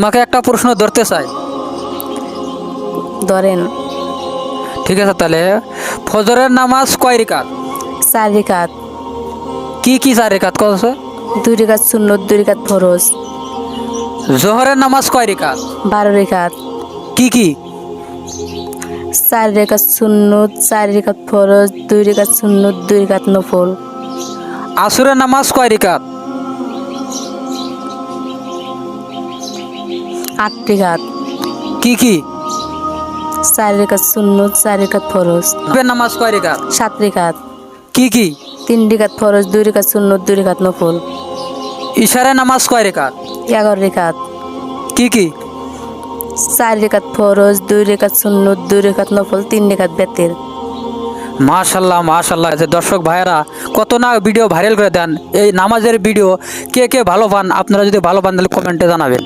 তোমাকে একটা প্রশ্ন ধরতে চাই। ধরেন। ঠিক আছে, তাহলে ফজরের নামাজ কয় রিকাত? 4 রিকাত। কি কি 4 রিকাত করছে? 2 রিকাত সুন্নত, 2 রিকাত ফরজ। জোহরের নামাজ কয় রিকাত? 12 রিকাত। কি কি? 4 রিকাত সুন্নত, 4 রিকাত ফরজ, 2 রিকাত সুন্নত, 2 রিকাত নফল। আসরের নামাজ কয় রিকাত? 8 রিকাত। কি কি? 4 রিকাত সুন্নত, 4 রিকাত ফরজ। মাগরিবের নামাজ কয় রিকাত? 7 রিকাত। কি কি? 3 রিকাত ফরজ, 2 রিকাত সুন্নত, 2 রিকাত নফল। ইশারের নামাজ কয় রিকাত? 11 রিকাত। কি কি? 4 রিকাত ফরজ, 2 রিকাত সুন্নত, 2 রিকাত নফল, 3 রিকাত বেতের। মাশাল্লাহ মাশাল্লাহ। যে দর্শক ভাইয়েরা কত না ভিডিও ভাইরাল করে দেন এই নামাজের ভিডিও। কে কে ভালো পান? আপনারা যদি ভালো পান তাহলে কমেন্টে জানাবেন।